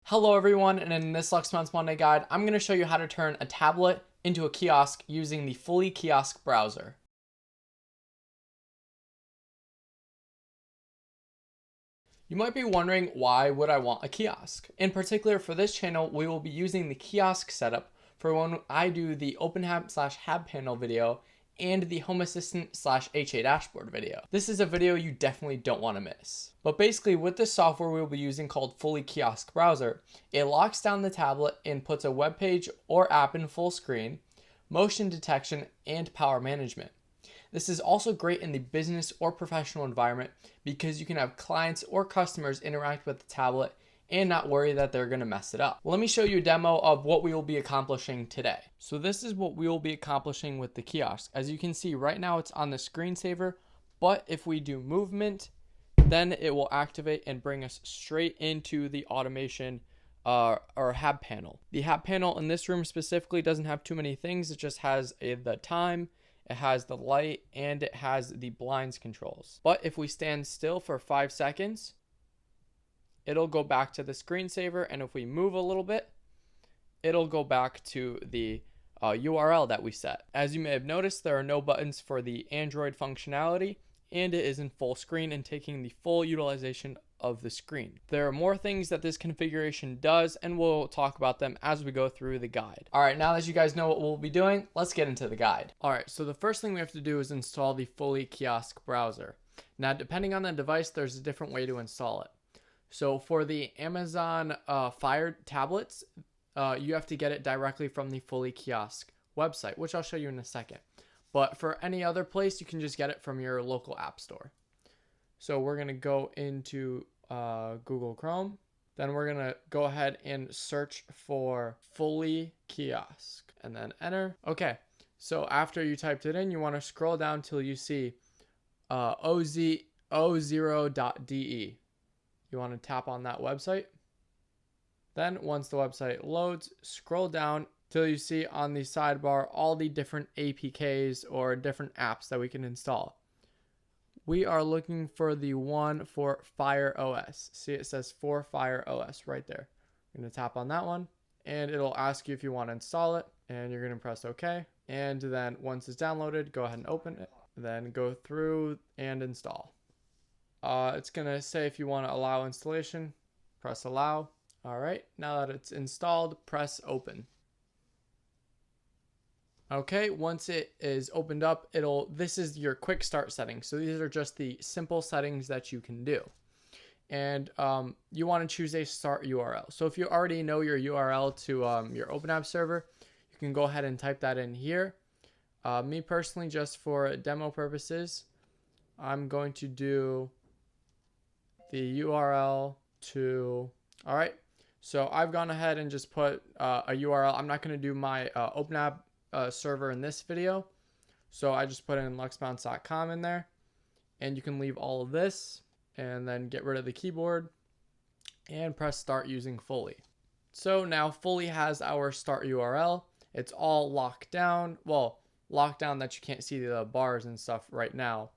Hello everyone, and in this Lux Month's Monday guide, I'm going to show you how to turn a tablet into a kiosk using the fully Kiosk browser. You might be wondering, why would I want a kiosk? In particular, for this channel, we will be using the kiosk setup for when I do the OpenHAB/HAB panel video and the Home Assistant/HA dashboard video. This is a video you definitely don't want to miss. But basically, with this software we'll be using called Fully Kiosk Browser, it locks down the tablet and puts a web page or app in full screen, motion detection, and power management. This is also great in the business or professional environment because you can have clients or customers interact with the tablet and not worry that they're going to mess it up. Let me show you a demo of what we will be accomplishing today. So this is what we will be accomplishing with the kiosk. As you can see right now, it's on the screensaver, but if we do movement, then it will activate and bring us straight into the automation or HAB panel. The HAB panel in this room specifically doesn't have too many things. It just has the time, it has the light, and it has the blinds controls. But if we stand still for 5 seconds, it'll go back to the screensaver, and if we move a little bit, it'll go back to the URL that we set. As you may have noticed, there are no buttons for the Android functionality, and it is in full screen and taking the full utilization of the screen. There are more things that this configuration does, and we'll talk about them as we go through the guide. All right, now that you guys know what we'll be doing, let's get into the guide. All right, so the first thing we have to do is install the Fully Kiosk browser. Now, depending on the device, there's a different way to install it. So for the Amazon Fire tablets, you have to get it directly from the Fully Kiosk website, which I'll show you in a second. But for any other place, you can just get it from your local app store. So we're going to go into Google Chrome. Then we're going to go ahead and search for Fully Kiosk and then enter. Okay, so after you typed it in, you want to scroll down till you see oz0.de. You want to tap on that website. Then once the website loads, scroll down till you see on the sidebar all the different APKs or different apps that we can install. We are looking for the one for Fire OS. See, it says for Fire OS right there. I'm going to tap on that one, and it'll ask you if you want to install it, and you're going to press OK. And then once it's downloaded, go ahead and open it, then go through and install. It's going to say if you want to allow installation, press allow. All right, now that it's installed, press open. Okay, once it is opened up, this is your quick start settings. So these are just the simple settings that you can do. And you want to choose a start URL. So if you already know your URL to your OpenHAB server, you can go ahead and type that in here. Me personally, just for demo purposes, I'm going to do the URL to, all right, so I've gone ahead and just put a URL. I'm not going to do my OpenHAB server in this video, so I just put in luxmounts.com in there, and you can leave all of this and then get rid of the keyboard and press start using Fully. So now Fully has our start URL. It's all locked down, well, locked down that you can't see the bars and stuff right now,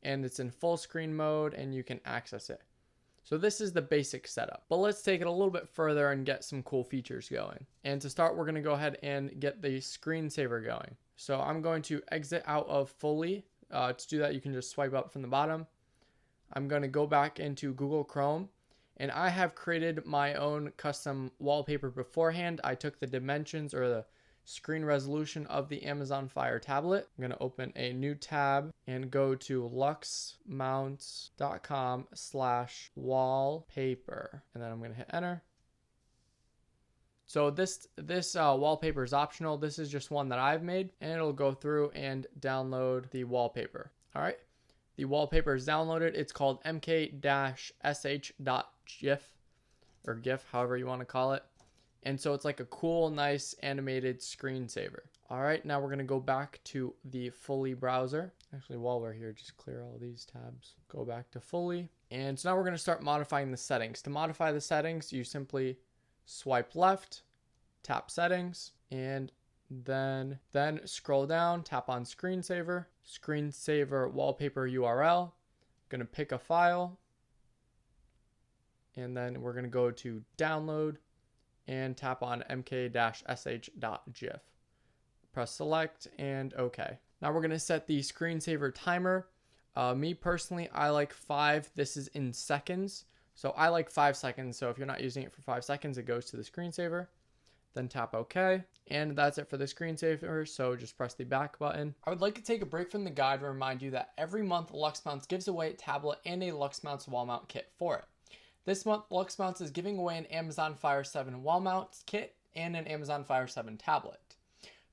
and it's in full screen mode and you can access it. So this is the basic setup, but let's take it a little bit further and get some cool features going. And to start, we're going to go ahead and get the screensaver going. So I'm going to exit out of Fully. To do that, you can just swipe up from the bottom. I'm going to go back into Google Chrome, and I have created my own custom wallpaper beforehand. I took the dimensions or the screen resolution of the Amazon Fire tablet. I'm going to open a new tab and go to luxmounts.com/wallpaper, and then I'm going to hit enter. So this wallpaper is optional. This is just one that I've made, and it'll go through and download the wallpaper. All right, the wallpaper is downloaded. It's called mk-sh.gif or GIF, however you want to call it. And so it's like a cool, nice animated screensaver. All right, now we're going to go back to the Fully browser. Actually, while we're here, just clear all these tabs. Go back to Fully. And so now we're going to start modifying the settings. To modify the settings, you simply swipe left, tap settings, and then scroll down, tap on screensaver, wallpaper URL. I'm going to pick a file, and then we're going to go to download. and tap on mk-sh.gif. Press select and OK. Now we're going to set the screensaver timer. Me personally, I like 5. This is in seconds. So I like 5 seconds. So if you're not using it for 5 seconds, it goes to the screensaver. Then tap OK. And that's it for the screensaver. So just press the back button. I would like to take a break from the guide to remind you that every month LuxMounts gives away a tablet and a LuxMounts wall mount kit for it. This month, LuxMounts is giving away an Amazon Fire 7 wall mount kit and an Amazon Fire 7 tablet.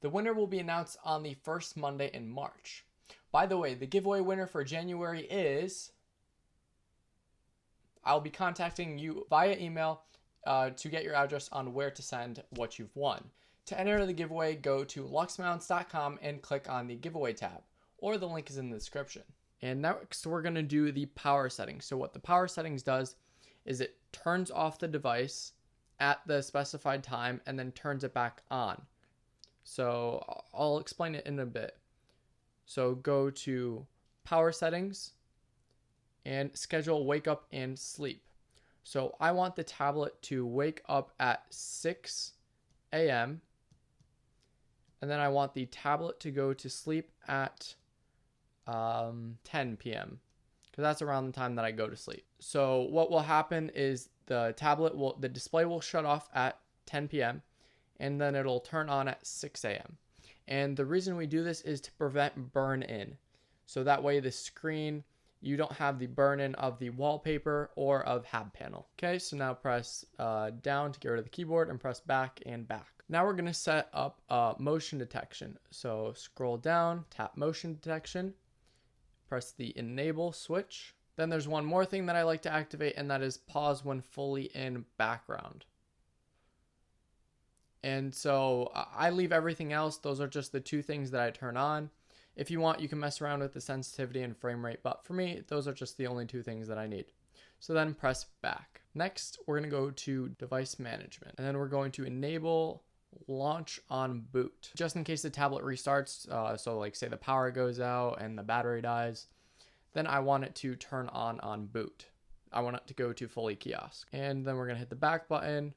The winner will be announced on the first Monday in March. By the way, the giveaway winner for January is... I'll be contacting you via email to get your address on where to send what you've won. To enter the giveaway, go to luxmounts.com and click on the giveaway tab, or the link is in the description. And next, we're going to do the power settings. So what the power settings does is it turns off the device at the specified time and then turns it back on. So I'll explain it in a bit. So go to power settings and schedule wake up and sleep. So I want the tablet to wake up at 6 a.m. and then I want the tablet to go to sleep at 10 p.m. because that's around the time that I go to sleep. So what will happen is the display will shut off at 10 p.m. and then it'll turn on at 6 a.m. And the reason we do this is to prevent burn-in. So that way the screen, you don't have the burn-in of the wallpaper or of HAB panel. Okay, so now press down to get rid of the keyboard and press back and back. Now we're gonna set up motion detection. So scroll down, tap motion detection, press the enable switch. Then there's one more thing that I like to activate, and that is pause when fully in background. And so I leave everything else. Those are just the 2 things that I turn on. If you want, you can mess around with the sensitivity and frame rate, but for me, those are just the only 2 things that I need. So then press back. Next, we're gonna go to device management, and then we're going to enable launch on boot. Just in case the tablet restarts, so like say the power goes out and the battery dies, then I want it to turn on boot. I want it to go to fully kiosk. And then we're gonna hit the back button,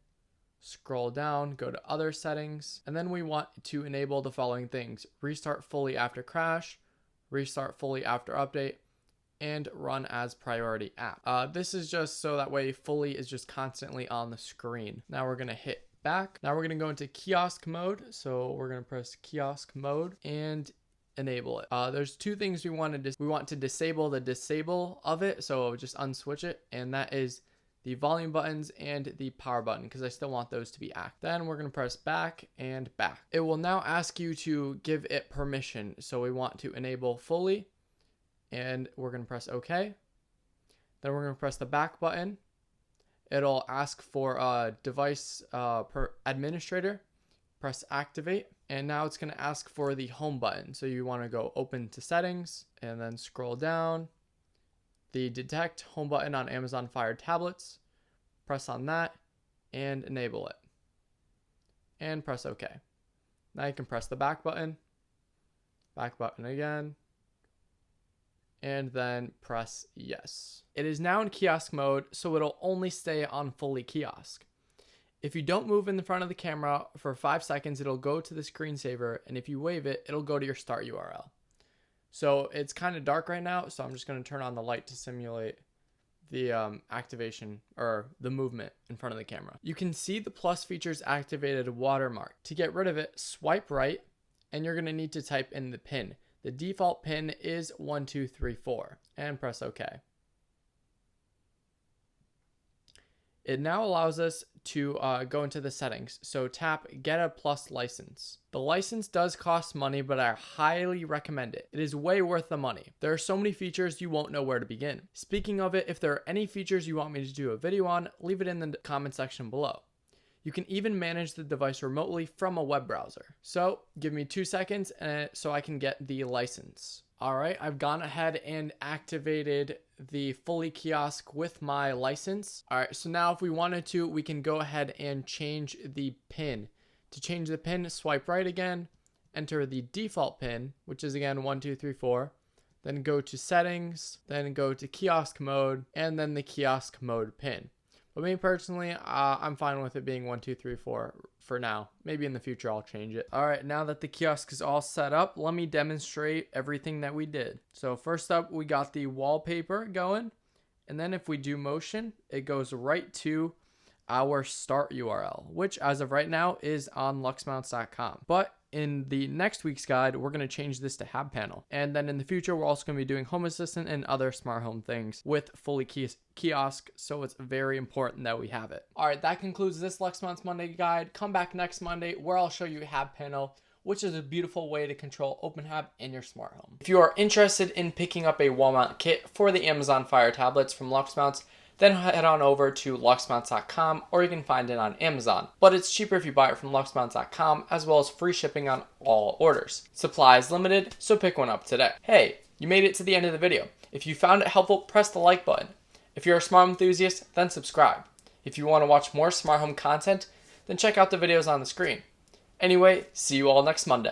scroll down, go to other settings, and then we want to enable the following things: restart fully after crash, restart fully after update, and run as priority app. This is just so that way fully is just constantly on the screen. Now we're gonna hit back. Now we're gonna go into kiosk mode. So we're gonna press kiosk mode and enable it. There's 2 things we want to we want to disable the disable of it. So just unswitch it, and that is the volume buttons and the power button, because I still want those to be active. Then we're going to press back and back. It will now ask you to give it permission. So we want to enable fully, and we're going to press OK. Then we're going to press the back button. It'll ask for a device per administrator. Press activate. And now it's going to ask for the home button. So you want to go open to settings and then scroll down. The detect home button on Amazon Fire tablets, press on that and enable it, and press OK. Now you can press the back button again, and then press yes. It is now in kiosk mode, so it'll only stay on fully kiosk. If you don't move in the front of the camera for 5 seconds, it'll go to the screensaver, and if you wave it, it'll go to your start URL. So it's kind of dark right now, so I'm just going to turn on the light to simulate the activation or the movement in front of the camera. You can see the plus features activated watermark. To get rid of it, swipe right, and you're going to need to type in the pin. The default pin is 1234, and press OK. It now allows us to go into the settings. So tap Get a Plus license. The license does cost money, but I highly recommend it. It is way worth the money. There are so many features you won't know where to begin. Speaking of it, if there are any features you want me to do a video on, leave it in the comment section below. You can even manage the device remotely from a web browser. So give me 2 seconds so I can get the license. All right, I've gone ahead and activated the fully kiosk with my license. All right, so now if we wanted to, we can go ahead and change the pin. To change the pin, swipe right again, enter the default pin, which is again 1234, then go to settings, then go to kiosk mode, and then the kiosk mode pin. But me personally, I'm fine with it being 1, 2, 3, 4 for now. Maybe in the future I'll change it. All right, now that the kiosk is all set up, let me demonstrate everything that we did. So first up, we got the wallpaper going. And then if we do motion, it goes right to our start URL, which as of right now is on luxmounts.com. But in the next week's guide, we're going to change this to Hab Panel. And then in the future, we're also going to be doing Home Assistant and other smart home things with fully kiosk. So it's very important that we have it. All right, that concludes this LuxMounts Monday guide. Come back next Monday where I'll show you Hab Panel, which is a beautiful way to control OpenHAB in your smart home. If you are interested in picking up a wall mount kit for the Amazon Fire tablets from LuxMounts, then head on over to luxmounts.com, or you can find it on Amazon. But it's cheaper if you buy it from luxmounts.com, as well as free shipping on all orders. Supply is limited, so pick one up today. Hey, you made it to the end of the video. If you found it helpful, press the like button. If you're a smart home enthusiast, then subscribe. If you want to watch more smart home content, then check out the videos on the screen. Anyway, see you all next Monday.